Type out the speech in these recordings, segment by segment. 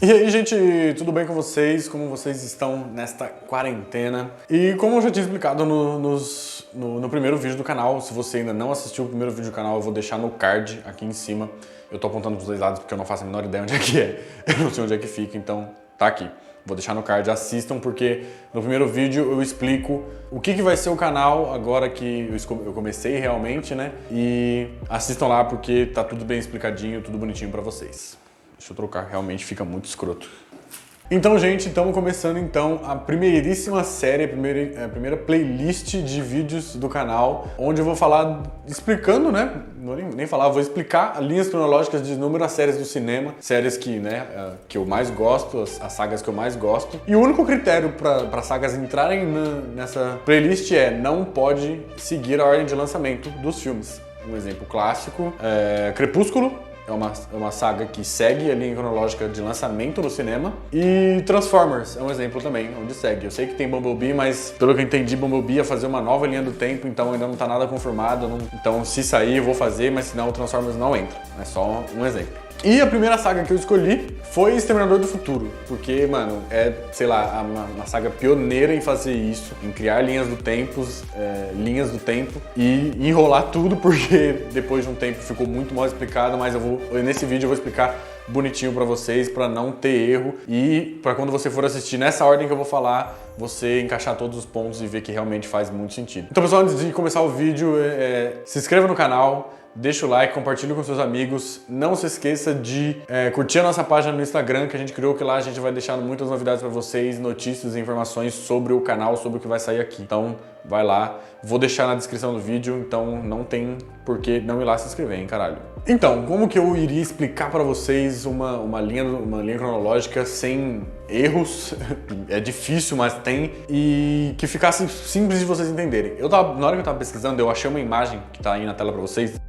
E aí, gente, tudo bem com vocês? Como vocês estão nesta quarentena? E como eu já tinha explicado no primeiro vídeo do canal, se você ainda não assistiu o primeiro vídeo do canal, eu vou deixar no card aqui em cima. Eu tô apontando pros dois lados porque eu não faço a menor ideia onde é que é. Eu não sei onde é que fica, então tá aqui. Vou deixar no card, assistam, porque no primeiro vídeo eu explico o que vai ser o canal agora que eu comecei realmente, né? E assistam lá porque tá tudo bem explicadinho, tudo bonitinho pra vocês. Deixa eu trocar, realmente fica muito escroto. Então, gente, estamos começando então a primeiríssima série, a primeira playlist de vídeos do canal, onde eu vou falar, explicando, né? Não vou nem falar, vou explicar linhas cronológicas de inúmeras séries do cinema, séries que, né, que eu mais gosto, as sagas que eu mais gosto. E o único critério para sagas entrarem nessa playlist é não pode seguir a ordem de lançamento dos filmes. Um exemplo clássico é Crepúsculo. É uma saga que segue a linha cronológica de lançamento no cinema. E Transformers é um exemplo também, onde segue. Eu sei que tem Bumblebee, mas pelo que eu entendi, Bumblebee ia fazer uma nova linha do tempo, então ainda não tá nada confirmado. Então se sair eu vou fazer, mas senão o Transformers não entra. É só um exemplo. E a primeira saga que eu escolhi foi Exterminador do Futuro, porque, mano, é, sei lá, uma saga pioneira em fazer isso, em criar linhas do tempo e enrolar tudo, porque depois de um tempo ficou muito mal explicado, mas nesse vídeo eu vou explicar bonitinho pra vocês, pra não ter erro e pra quando você for assistir nessa ordem que eu vou falar, você encaixar todos os pontos e ver que realmente faz muito sentido. Então, pessoal, antes de começar o vídeo, se inscreva no canal, deixa o like, compartilhe com seus amigos. Não se esqueça de curtir a nossa página no Instagram, que a gente criou, que lá a gente vai deixando muitas novidades pra vocês, notícias e informações sobre o canal, sobre o que vai sair aqui. Então, vai lá. Vou deixar na descrição do vídeo, então não tem por que não ir lá se inscrever, hein, caralho. Então, como que eu iria explicar pra vocês uma linha cronológica sem erros? É difícil, mas tem. E que ficasse simples de vocês entenderem. Na hora que eu tava pesquisando, eu achei uma imagem que tá aí na tela pra vocês.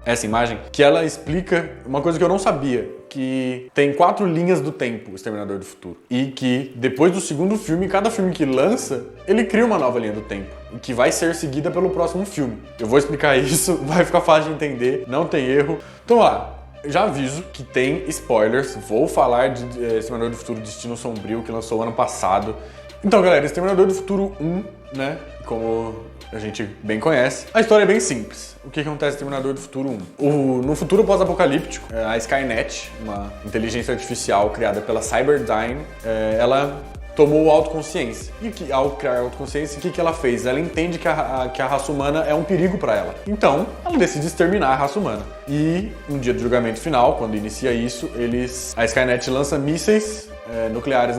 Essa imagem, que ela explica uma coisa que eu não sabia, que tem 4 linhas do tempo, o Exterminador do Futuro. E que depois do segundo filme, cada filme que lança, ele cria uma nova linha do tempo, que vai ser seguida pelo próximo filme. Eu vou explicar isso, vai ficar fácil de entender, não tem erro. Então lá, já aviso que tem spoilers, vou falar de Exterminador do Futuro Destino Sombrio, que lançou ano passado. Então, galera, Exterminador do Futuro 1, né, como a gente bem conhece. A história é bem simples. O que acontece no Exterminador do Futuro 1? No futuro pós-apocalíptico, a Skynet, uma inteligência artificial criada pela Cyberdyne, ela tomou autoconsciência. E ao criar autoconsciência, o que ela fez? Ela entende que a raça humana é um perigo para ela. Então, ela decide exterminar a raça humana. E no dia do julgamento final, quando inicia isso, a Skynet lança mísseis nucleares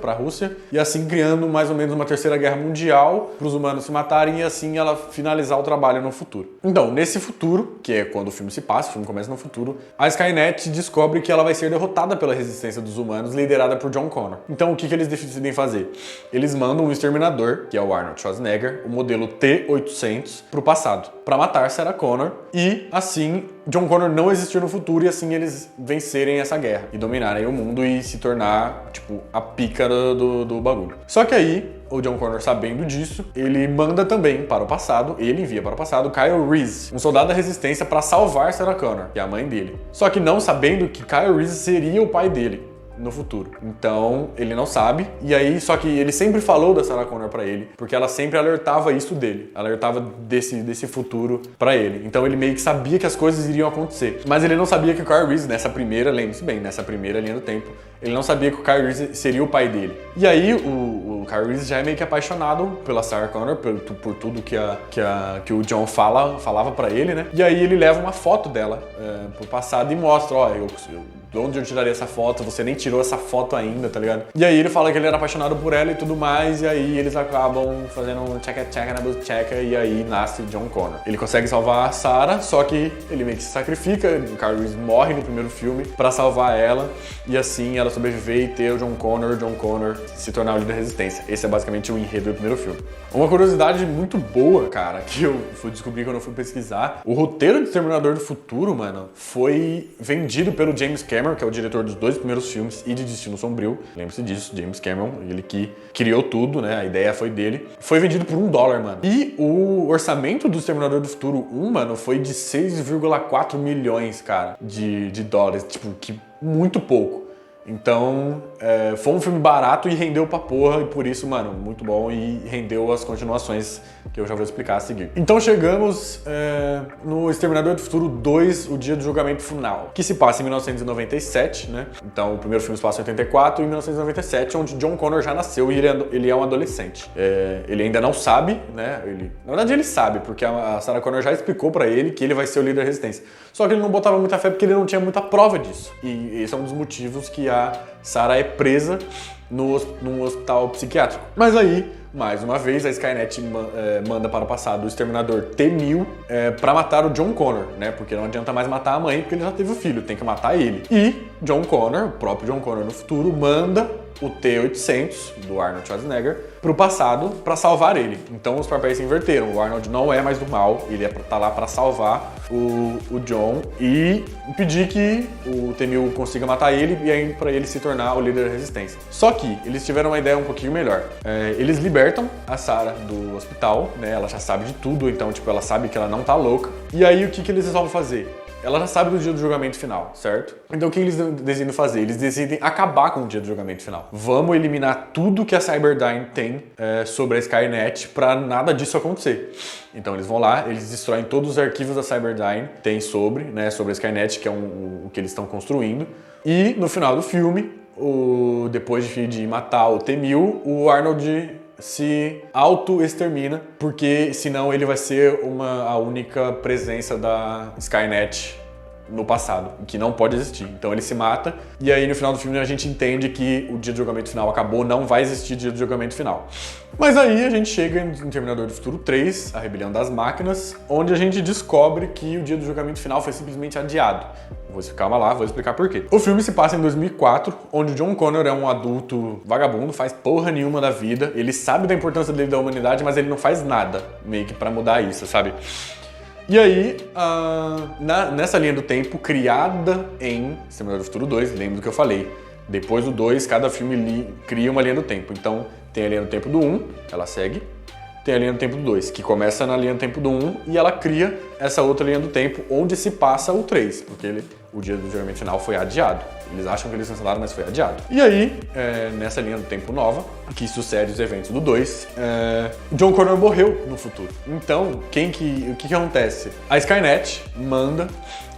pra Rússia, e assim criando mais ou menos uma terceira guerra mundial para os humanos se matarem e assim ela finalizar o trabalho no futuro. Então, nesse futuro, que é quando o filme se passa, o filme começa no futuro, a Skynet descobre que ela vai ser derrotada pela resistência dos humanos, liderada por John Connor. Então, o que eles decidem fazer? Eles mandam um exterminador, que é o Arnold Schwarzenegger, o modelo T-800, pro passado, para matar Sarah Connor e assim John Connor não existir no futuro e assim eles vencerem essa guerra e dominarem o mundo e se tornar, tipo, a pica do bagulho. Só que aí, o John Connor, sabendo disso, ele manda também para o passado, ele envia para o passado Kyle Reese, um soldado da resistência, para salvar Sarah Connor, que é a mãe dele. Só que não sabendo que Kyle Reese seria o pai dele no futuro. Então, ele não sabe. E aí, só que ele sempre falou da Sarah Connor pra ele, porque ela sempre alertava isso dele. Alertava desse futuro pra ele. Então, ele meio que sabia que as coisas iriam acontecer. Mas ele não sabia que o Kyle Reese, lembre-se bem, nessa primeira linha do tempo, ele não sabia que o Kyle Reese seria o pai dele. E aí, o Kyle Reese já é meio que apaixonado pela Sarah Connor, por tudo que o John falava pra ele, né? E aí, ele leva uma foto dela pro passado e mostra, ó, de onde eu tiraria essa foto? Você nem tirou essa foto ainda, tá ligado? E aí ele fala que ele era apaixonado por ela e tudo mais, e aí eles acabam fazendo um tcheca-tcheca na bucheca, e aí nasce John Connor. Ele consegue salvar a Sarah, só que ele meio que se sacrifica, o Kyle Reese morre no primeiro filme pra salvar ela, e assim ela sobreviver e ter o John Connor se tornar o líder da resistência. Esse é basicamente o enredo do primeiro filme. Uma curiosidade muito boa, cara, que eu fui descobrir quando eu fui pesquisar, o roteiro de Exterminador do Futuro, mano, foi vendido pelo James Cameron, que é o diretor dos 2 primeiros filmes e de Destino Sombrio. Lembre-se disso, James Cameron, ele que criou tudo, né? A ideia foi dele. Foi vendido por $1, mano. E o orçamento do Exterminador do Futuro 1, mano, foi de 6,4 milhões, cara, de dólares. Tipo, que muito pouco. Então, foi um filme barato e rendeu pra porra, e por isso, mano, muito bom e rendeu as continuações que eu já vou explicar a seguir. Então chegamos no Exterminador do Futuro 2, O Dia do Julgamento Final, que se passa em 1997, né? Então o primeiro filme se passa em 84 e em 1997, onde John Connor já nasceu e ele é um adolescente. Ele ainda não sabe, né? Na verdade ele sabe, porque a Sarah Connor já explicou pra ele que ele vai ser o líder da resistência. Só que ele não botava muita fé porque ele não tinha muita prova disso. E esse é um dos motivos que a Sarah é presa num hospital psiquiátrico. Mas aí, mais uma vez, a Skynet manda para o passado o Exterminador T-1000 para matar o John Connor, né? Porque não adianta mais matar a mãe, porque ele já teve o filho, tem que matar ele. E John Connor, o próprio John Connor no futuro, manda o T-800, do Arnold Schwarzenegger, para o passado para salvar ele. Então os papéis se inverteram. O Arnold não é mais do mal, ele tá lá para salvar o John e impedir que o T-1000 consiga matar ele e aí para ele se tornar o líder da resistência. Só que eles tiveram uma ideia um pouquinho melhor. Eles libertam a Sarah do hospital, né? Ela já sabe de tudo, então tipo, ela sabe que ela não tá louca. E aí o que eles resolvem fazer? Ela já sabe do dia do julgamento final, certo? Então o que eles decidem fazer? Eles decidem acabar com o dia do julgamento final. Vamos eliminar tudo que a Cyberdyne tem sobre a Skynet pra nada disso acontecer. Então eles vão lá, eles destroem todos os arquivos da Cyberdyne, tem sobre a Skynet, que é o que eles estão construindo. E no final do filme, depois de matar o T-1000, o Arnold se auto-extermina, porque senão ele vai ser a única presença da Skynet no passado, que não pode existir. Então ele se mata, e aí no final do filme a gente entende que o dia do julgamento final acabou, não vai existir dia do julgamento final. Mas aí a gente chega em Terminador do Futuro 3, A Rebelião das Máquinas, onde a gente descobre que o dia do julgamento final foi simplesmente adiado. Calma lá, vou explicar por quê. O filme se passa em 2004, onde o John Connor é um adulto vagabundo, faz porra nenhuma da vida, ele sabe da importância dele da humanidade, mas ele não faz nada, meio que pra mudar isso, sabe? E aí, nessa linha do tempo, criada em Exterminador do Futuro 2, lembra do que eu falei, depois do 2, cada filme cria uma linha do tempo. Então, tem a linha do tempo do 1, ela segue, tem a linha do tempo do 2, que começa na linha do tempo do 1 e ela cria essa outra linha do tempo onde se passa o 3, porque o dia do julgamento final foi adiado. Eles acham que eles cancelaram, mas foi adiado. E aí, nessa linha do tempo nova, que sucede os eventos do 2, John Connor morreu no futuro. Então, o que acontece? A Skynet manda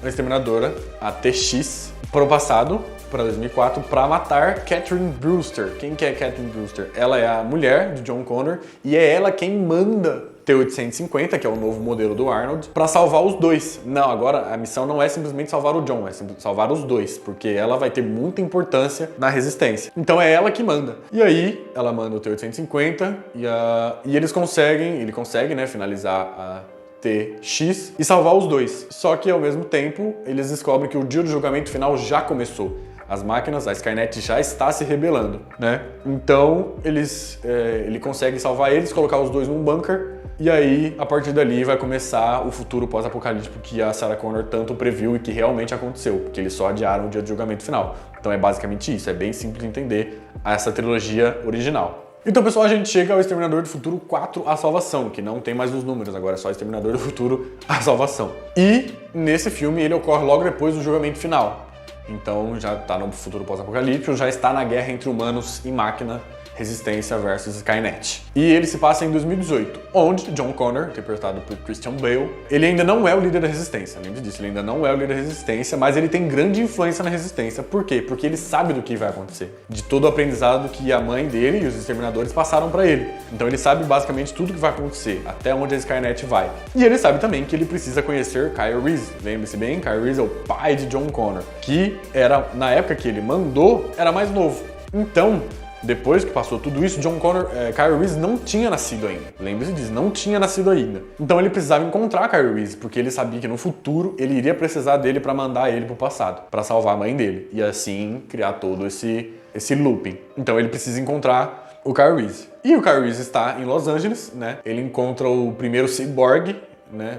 a Exterminadora, a TX, para o passado, para 2004, para matar Catherine Brewster. Quem que é Catherine Brewster? Ela é a mulher de John Connor e é ela quem manda T-850, que é o novo modelo do Arnold, para salvar os dois. Não, agora a missão não é simplesmente salvar o John, é salvar os dois, porque ela vai ter muita importância na resistência. Então é ela que manda. E aí, ela manda o T-850 e ele consegue, né, finalizar a TX e salvar os dois. Só que ao mesmo tempo, eles descobrem que o dia do julgamento final já começou. As máquinas, a Skynet já está se rebelando, né? Então, ele consegue salvar eles, colocar os dois num bunker, e aí, a partir dali, vai começar o futuro pós-apocalíptico que a Sarah Connor tanto previu e que realmente aconteceu, porque eles só adiaram o dia do julgamento final. Então é basicamente isso, é bem simples de entender essa trilogia original. Então, pessoal, a gente chega ao Exterminador do Futuro 4, A Salvação, que não tem mais os números, agora é só Exterminador do Futuro, A Salvação. E, nesse filme, ele ocorre logo depois do julgamento final. Então já está no futuro pós-apocalíptico, já está na guerra entre humanos e máquina, Resistência versus Skynet. E ele se passa em 2018, onde John Connor, interpretado por Christian Bale, ele ainda não é o líder da Resistência, lembre disso, ele ainda não é o líder da Resistência, mas ele tem grande influência na Resistência. Por quê? Porque ele sabe do que vai acontecer, de todo o aprendizado que a mãe dele e os exterminadores passaram para ele. Então ele sabe basicamente tudo que vai acontecer, até onde a Skynet vai. E ele sabe também que ele precisa conhecer Kyle Reese. Lembre-se bem, Kyle Reese é o pai de John Connor, que era, na época que ele mandou, era mais novo. Então, depois que passou tudo isso, Kyle Reese não tinha nascido ainda. Lembre-se disso, não tinha nascido ainda. Então ele precisava encontrar Kyle Reese, porque ele sabia que no futuro ele iria precisar dele para mandar ele pro passado, para salvar a mãe dele. E assim criar todo esse looping. Então ele precisa encontrar o Kyle Reese. E o Kyle Reese está em Los Angeles, né? Ele encontra o primeiro cyborg né,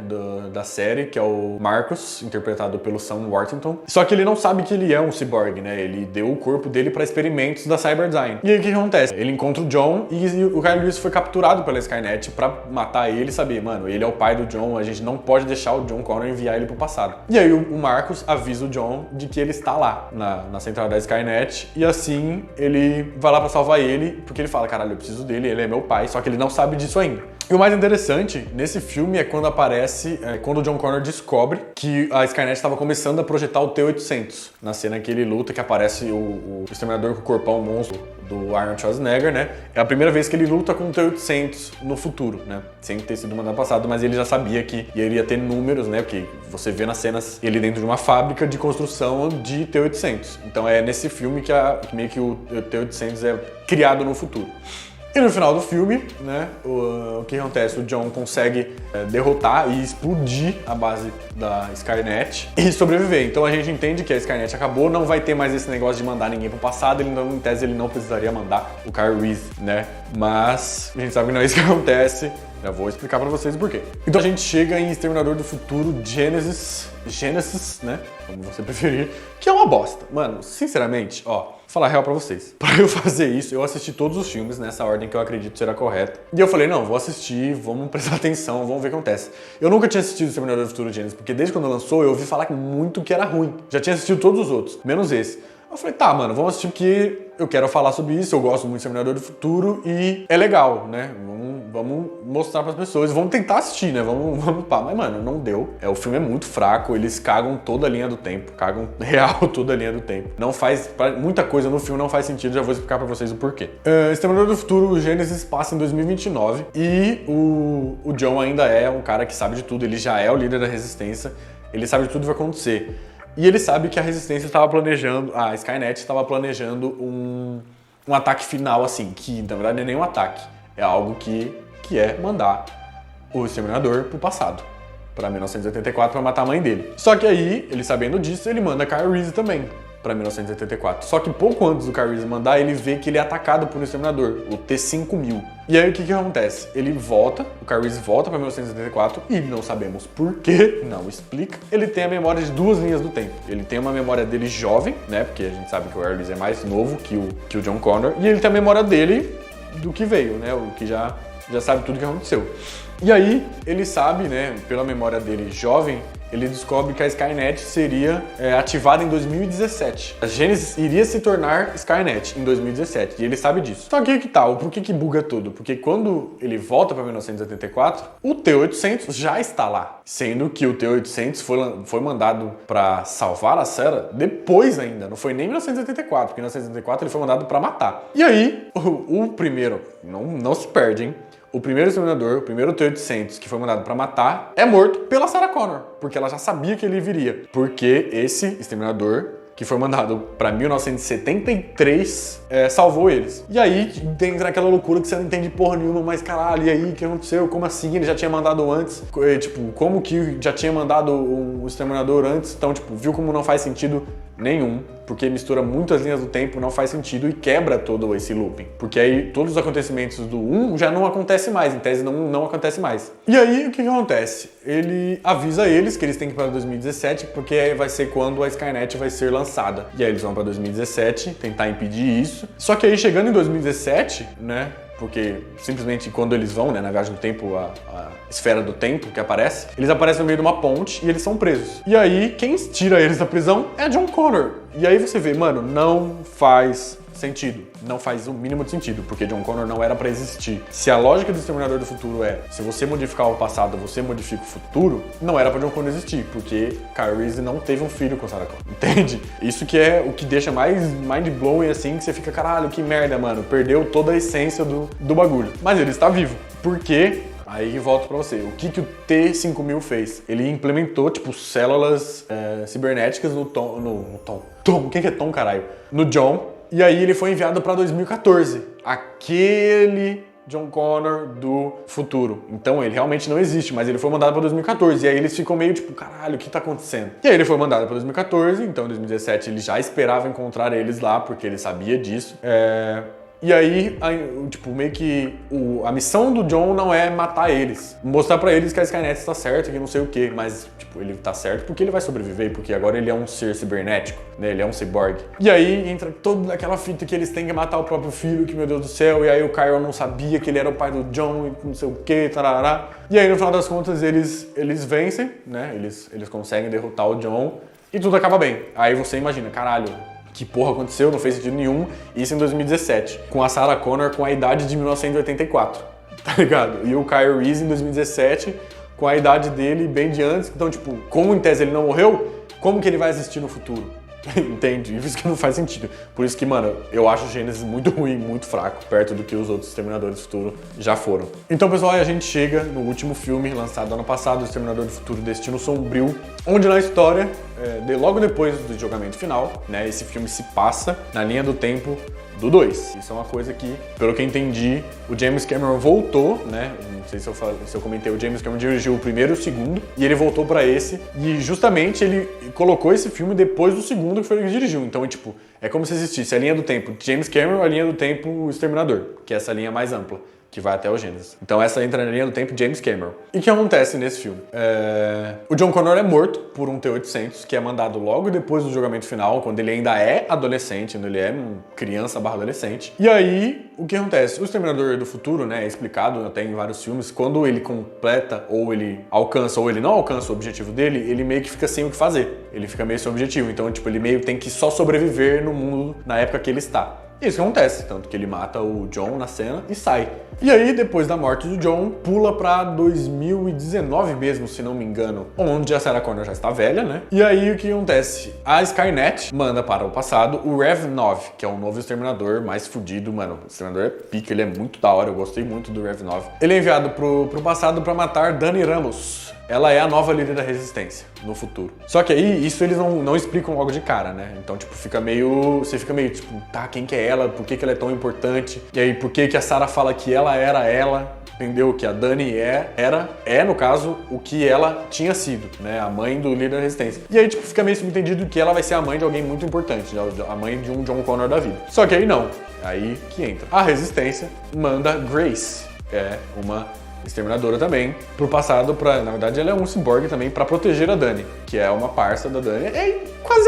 da série, que é o Marcus, interpretado pelo Sam Worthington. Só que ele não sabe que ele é um ciborgue, né? Ele deu o corpo dele para experimentos da Cyberdyne. E aí o que acontece? Ele encontra o John e o Kyle Reese foi capturado pela Skynet para matar ele e saber, mano, ele é o pai do John, a gente não pode deixar o John Connor enviar ele pro passado. E aí o Marcus avisa o John de que ele está lá, na central da Skynet, e assim ele vai lá para salvar ele, porque ele fala, caralho, eu preciso dele, ele é meu pai, só que ele não sabe disso ainda. E o mais interessante nesse filme é quando aparece, quando o John Connor descobre que a Skynet estava começando a projetar o T-800. Na cena que ele luta, que aparece o Exterminador com o corpão monstro do Arnold Schwarzenegger, né? É a primeira vez que ele luta com o T-800 no futuro, né? Sem ter sido mandado passado, mas ele já sabia que iria ter números, né? Porque você vê nas cenas ele dentro de uma fábrica de construção de T-800. Então é nesse filme que meio que o T-800 é criado no futuro. E no final do filme, né, o que acontece? O John consegue derrotar e explodir a base da Skynet e sobreviver. Então a gente entende que a Skynet acabou, não vai ter mais esse negócio de mandar ninguém pro passado, então em tese ele não precisaria mandar o Kyle Reese, né? Mas a gente sabe que não é isso que acontece. Já vou explicar pra vocês o porquê. Então a gente chega em Exterminador do Futuro Genesis, né? Como você preferir, que é uma bosta. Mano, sinceramente, ó, vou falar a real pra vocês. Pra eu fazer isso, eu assisti todos os filmes nessa ordem que eu acredito ser a correta. E eu falei, não, vou assistir, vamos prestar atenção, vamos ver o que acontece. Eu nunca tinha assistido Exterminador do Futuro Genesis, porque desde quando lançou eu ouvi falar muito que era ruim. Já tinha assistido todos os outros, menos esse. Eu falei, tá, mano, vamos assistir porque eu quero falar sobre isso, eu gosto muito de Exterminador do Futuro e é legal, né? Vamos mostrar pras pessoas, vamos tentar assistir, né? Vamos pá. Mas, mano, não deu. O filme é muito fraco, eles cagam toda a linha do tempo, cagam real toda a linha do tempo. Não faz, muita coisa no filme não faz sentido, já vou explicar pra vocês o porquê. Exterminador do Futuro, o Gênesis passa em 2029 e o John ainda é um cara que sabe de tudo, ele já é o líder da Resistência, ele sabe de tudo que vai acontecer. E ele sabe que a Resistência estava planejando, a Skynet estava planejando um ataque final, assim, que na verdade não é nem um ataque, é algo que é mandar o Exterminador pro passado, para 1984, para matar a mãe dele. Só que aí, ele sabendo disso, ele manda Kyle Reese também para 1984. Só que pouco antes do Kyle Reese mandar, ele vê que ele é atacado por um Exterminador, o T-5000. E aí o que acontece? Ele volta, o Kyle Reese volta para 1984 e não sabemos por quê, não explica. Ele tem a memória de duas linhas do tempo. Ele tem uma memória dele jovem, né? Porque a gente sabe que o Kyle Reese é mais novo que o John Connor. E ele tem a memória dele do que veio, né? O que já sabe tudo o que aconteceu. E aí, ele sabe, né, pela memória dele jovem, ele descobre que a Skynet seria ativada em 2017. A Genesis iria se tornar Skynet em 2017, e ele sabe disso. Só que aí que tá, por que buga tudo? Porque quando ele volta para 1984, o T-800 já está lá. Sendo que o T-800 foi mandado para salvar a Sarah depois ainda, não foi nem em 1984, porque em 1984 ele foi mandado para matar. E aí, o primeiro, não se perde, hein? O primeiro Exterminador, o primeiro T-800 que foi mandado pra matar, é morto pela Sarah Connor, porque ela já sabia que ele viria. Porque esse Exterminador, que foi mandado pra 1973, salvou eles. E aí tem aquela loucura que você não entende porra nenhuma, mas caralho, e aí, o que aconteceu? Como assim? Ele já tinha mandado antes? Tipo, como que já tinha mandado um Exterminador antes? Então, tipo, viu como não faz sentido nenhum, porque mistura muitas linhas do tempo, não faz sentido e quebra todo esse looping. Porque aí todos os acontecimentos do 1 já não acontecem mais, em tese não acontece mais. E aí o que acontece? Ele avisa eles que eles têm que ir para 2017, porque aí vai ser quando a Skynet vai ser lançada. E aí eles vão para 2017 tentar impedir isso. Só que aí chegando em 2017, né? Porque simplesmente quando eles vão, né, na viagem do tempo, a esfera do tempo que aparece, eles aparecem no meio de uma ponte e eles são presos. E aí, quem tira eles da prisão é John Connor. E aí você vê, mano, não faz sentido. Não faz o mínimo de sentido, porque John Connor não era pra existir. Se a lógica do Exterminador do Futuro se você modificar o passado, você modifica o futuro, não era pra John Connor existir, porque Kyle Reese não teve um filho com Sarah Connor, entende? Isso que é o que deixa mais mind-blowing assim, que você fica, caralho, que merda, mano, perdeu toda a essência do bagulho. Mas ele está vivo, porque... Aí volto pra você, o que o T-5000 fez? Ele implementou, tipo, células cibernéticas no Tom, quem que é Tom, caralho? No John, e aí ele foi enviado pra 2014, aquele John Connor do futuro. Então ele realmente não existe, mas ele foi mandado pra 2014, e aí eles ficam meio tipo, caralho, o que tá acontecendo? E aí ele foi mandado pra 2014, então em 2017 ele já esperava encontrar eles lá, porque ele sabia disso, E aí, tipo, meio que a missão do John não é matar eles. Mostrar pra eles que a Skynet está certa, que não sei o quê. Mas, tipo, ele tá certo porque ele vai sobreviver, porque agora ele é um ser cibernético, né? Ele é um cyborg. E aí entra toda aquela fita que eles têm que matar o próprio filho, que meu Deus do céu. E aí o Kyle não sabia que ele era o pai do John e não sei o quê, tarará. E aí, no final das contas, eles vencem, né? Eles conseguem derrotar o John e tudo acaba bem. Aí você imagina, caralho, que porra aconteceu? Não fez sentido nenhum. Isso em 2017, com a Sarah Connor com a idade de 1984, tá ligado? E o Kyle Reese em 2017, com a idade dele bem de antes. Então, tipo, como em tese ele não morreu, como que ele vai existir no futuro? Entende? Isso que não faz sentido. Por isso que, mano, eu acho o Gênesis muito ruim, muito fraco, perto do que os outros Exterminadores do Futuro já foram. Então, pessoal, aí a gente chega no último filme lançado ano passado, o Exterminador do Futuro Destino Sombrio, onde na história, logo depois do julgamento final, né, esse filme se passa na linha do tempo do 2. Isso é uma coisa que, pelo que eu entendi, o James Cameron voltou, né? Não sei se eu comentei, o James Cameron dirigiu o primeiro e o segundo, e ele voltou pra esse, e justamente ele colocou esse filme depois do segundo, que foi ele que dirigiu. Então, tipo, é como se existisse a linha do tempo James Cameron e a linha do tempo Exterminador, que é essa linha mais ampla, que vai até o Gênesis. Então essa entra na linha do tempo James Cameron. E o que acontece nesse filme? O John Connor é morto por um T-800, que é mandado logo depois do julgamento final, quando ele ainda é adolescente, quando ele é criança/adolescente. E aí, o que acontece? O Exterminador do Futuro, né, é explicado até em vários filmes, quando ele completa, ou ele alcança, ou ele não alcança o objetivo dele, ele meio que fica sem o que fazer. Ele fica meio sem objetivo. Então, tipo, ele meio tem que só sobreviver no mundo na época que ele está. Isso acontece, tanto que ele mata o John na cena e sai. E aí, depois da morte do John, pula pra 2019 mesmo, se não me engano, onde a Sarah Connor já está velha, né? E aí, o que acontece? A Skynet manda para o passado o Rev-9, que é um novo Exterminador mais fudido, mano. O Exterminador é pica, ele é muito da hora, eu gostei muito do Rev-9. Ele é enviado pro passado pra matar Dani Ramos. Ela é a nova líder da resistência no futuro. Só que aí, isso eles não explicam logo de cara, né? Então, tipo, você fica meio, tipo, tá, quem que é ela? Por que ela é tão importante? E aí, por que a Sarah fala que ela era ela? Entendeu? Que a Dani no caso, o que ela tinha sido, né? A mãe do líder da resistência. E aí, tipo, fica meio subentendido que ela vai ser a mãe de alguém muito importante, a mãe de um John Connor da vida. Só que aí não. Aí que entra. A resistência manda Grace, que é uma Exterminadora também, pro passado na verdade ela é um cyborg também pra proteger a Dani, que é uma parça da Dani. É quase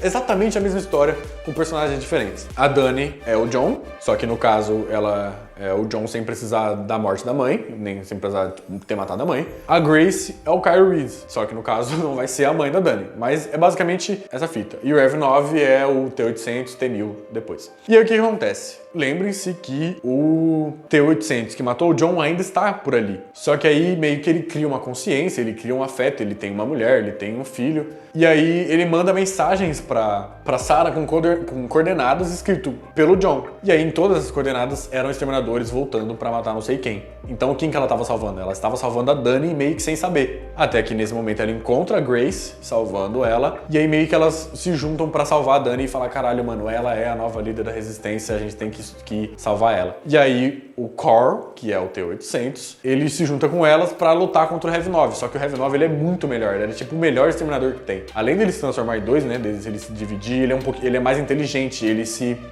exatamente a mesma história com personagens diferentes. A Dani é o John, só que no caso ela é o John sem precisar da morte da mãe, nem sem precisar ter matado a mãe. A Grace é o Kyle Reese, só que no caso não vai ser a mãe da Dani, mas é basicamente essa fita. E o Rev-9 é o T-800, T-1000 depois. E aí o que acontece? Lembrem-se que o T-800 que matou o John ainda está por ali. Só que aí meio que ele cria uma consciência, ele cria um afeto, ele tem uma mulher, ele tem um filho. E aí ele manda mensagens pra Sarah com coordenadas escrito pelo John. E aí em todas as coordenadas eram exterminadores voltando pra matar não sei quem. Então quem que ela estava salvando? Ela estava salvando a Dani meio que sem saber. Até que nesse momento ela encontra a Grace, salvando ela. E aí meio que elas se juntam pra salvar a Dani e falar, caralho, mano, ela é a nova líder da resistência, a gente tem que salvar ela. E aí o Core, que é o T-800, ele se junta com elas pra lutar contra o Rev-9. Só que o Rev-9 ele é muito melhor, ele é tipo o melhor exterminador que tem. Além dele se transformar em dois, né, ele se dividir, ele é mais inteligente, ele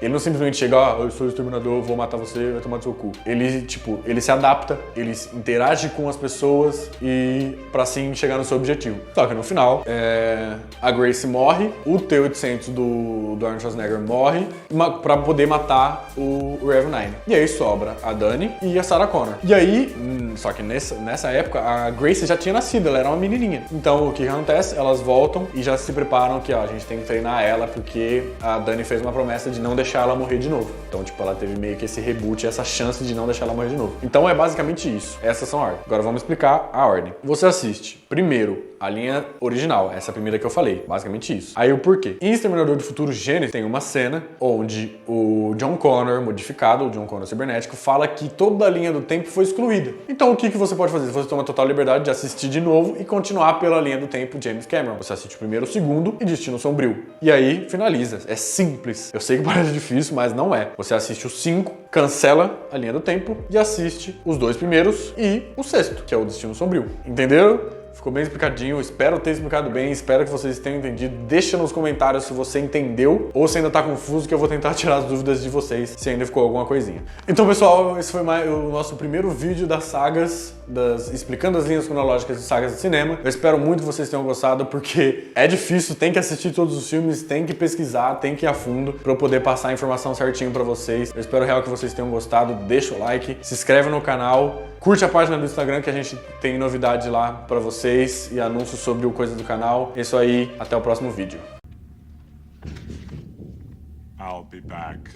não simplesmente chega, eu sou o exterminador, vou matar você, vai tomar do seu cu. Ele se adapta, ele interage com as pessoas e pra assim chegar no seu objetivo. Só que no final, a Grace morre, o T-800 do Arnold Schwarzenegger morre pra poder matar o Rev-9. E aí sobra a Dani e a Sarah Connor. E aí, só que nessa época, a Grace já tinha nascido, ela era uma menininha. Então o que acontece? Elas voltam e já se preparam que, ó, a gente tem que treinar ela porque a Dani fez uma promessa de não deixar ela morrer de novo. Então, tipo, ela teve meio que esse reboot, essa chance de não deixar ela morrer de novo. Então é basicamente isso. Essas são a ordem. Agora vamos explicar a ordem. Você assiste primeiro a linha original, essa primeira que eu falei, basicamente isso. Aí o porquê. Em Exterminador do Futuro Gênesis tem uma cena onde o John Connor modificado, o John Connor cibernético, fala que toda a linha do tempo foi excluída. Então o que você pode fazer? Você toma total liberdade de assistir de novo e continuar pela linha do tempo James Cameron. Você assiste o primeiro, o segundo e Destino Sombrio. E aí finaliza. É simples. Eu sei que parece difícil, mas não é. Você assiste os 5, cancela a linha do tempo e assiste os 2 primeiros e o 6º, que é o Destino Sombrio. Entenderam? ficou bem explicadinho, espero ter explicado bem, espero que vocês tenham entendido. Deixa nos comentários se você entendeu ou se ainda tá confuso, que eu vou tentar tirar as dúvidas de vocês, se ainda ficou alguma coisinha. Então, pessoal, esse foi o nosso primeiro vídeo das sagas, explicando as linhas cronológicas de sagas de cinema. Eu espero muito que vocês tenham gostado, porque é difícil, tem que assistir todos os filmes, tem que pesquisar, tem que ir a fundo pra eu poder passar a informação certinho pra vocês. Eu espero real que vocês tenham gostado, deixa o like, se inscreve no canal, curte a página do Instagram que a gente tem novidade lá pra vocês e anúncios sobre o Coisa do Canal. É isso aí, até o próximo vídeo. I'll be back.